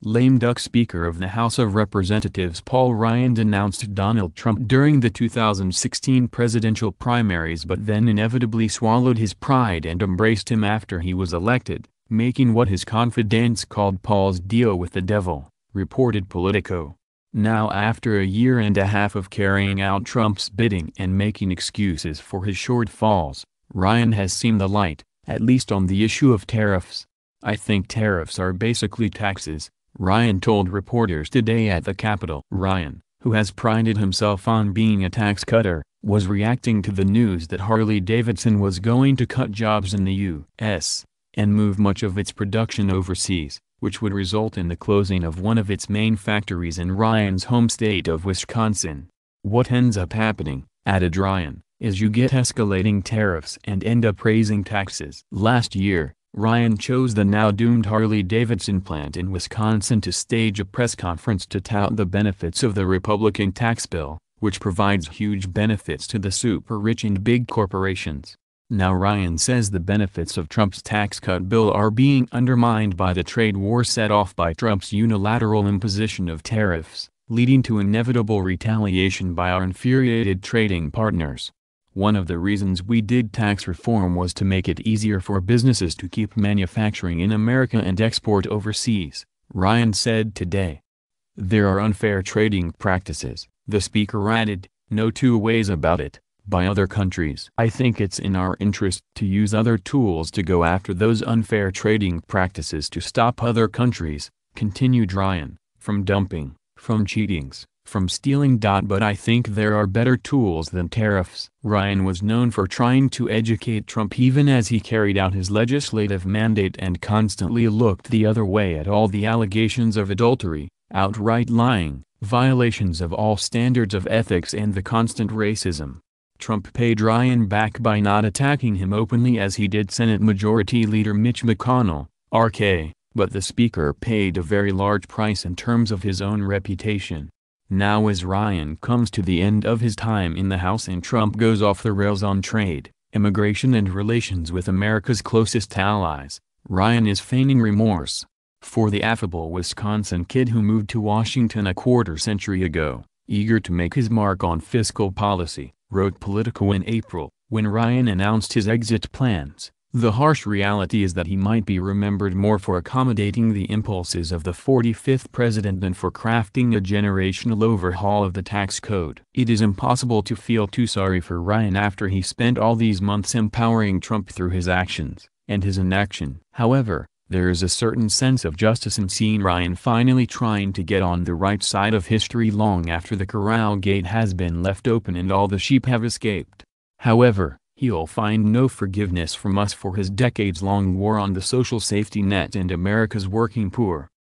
Lame duck Speaker of the House of Representatives Paul Ryan denounced Donald Trump during the 2016 presidential primaries but then inevitably swallowed his pride and embraced him after he was elected, making what his confidants called Paul's deal with the devil, reported Politico. Now after a year and a half of carrying out Trump's bidding and making excuses for his shortfalls, Ryan has seen the light, at least on the issue of tariffs. "I think tariffs are basically taxes," Ryan told reporters today at the Capitol. Ryan, who has prided himself on being a tax cutter, was reacting to the news that Harley-Davidson was going to cut jobs in the U.S. and move much of its production overseas, which would result in the closing of one of its main factories in Ryan's home state of Wisconsin. "What ends up happening," added Ryan, "is you get escalating tariffs and end up raising taxes." Last year, Ryan chose the now-doomed Harley-Davidson plant in Wisconsin to stage a press conference to tout the benefits of the Republican tax bill, which provides huge benefits to the super-rich and big corporations. Now Ryan says the benefits of Trump's tax cut bill are being undermined by the trade war set off by Trump's unilateral imposition of tariffs, leading to inevitable retaliation by our infuriated trading partners. "One of the reasons we did tax reform was to make it easier for businesses to keep manufacturing in America and export overseas," Ryan said today. "There are unfair trading practices," the speaker added, "no two ways about it, by other countries. I think it's in our interest to use other tools to go after those unfair trading practices to stop other countries," continued Ryan, "from dumping, from cheatings, from stealing. But I think there are better tools than tariffs." Ryan was known for trying to educate Trump even as he carried out his legislative mandate and constantly looked the other way at all the allegations of adultery, outright lying, violations of all standards of ethics and the constant racism. Trump paid Ryan back by not attacking him openly as he did Senate Majority Leader Mitch McConnell, RK, but the speaker paid a very large price in terms of his own reputation. Now as Ryan comes to the end of his time in the House and Trump goes off the rails on trade, immigration and relations with America's closest allies, Ryan is feigning remorse. For the affable Wisconsin kid who moved to Washington a quarter-century ago, eager to make his mark on fiscal policy, wrote Politico in April, when Ryan announced his exit plans, the harsh reality is that he might be remembered more for accommodating the impulses of the 45th president than for crafting a generational overhaul of the tax code. It is impossible to feel too sorry for Ryan after he spent all these months empowering Trump through his actions and his inaction. However, there is a certain sense of justice in seeing Ryan finally trying to get on the right side of history long after the corral gate has been left open and all the sheep have escaped. However, he'll find no forgiveness from us for his decades-long war on the social safety net and America's working poor.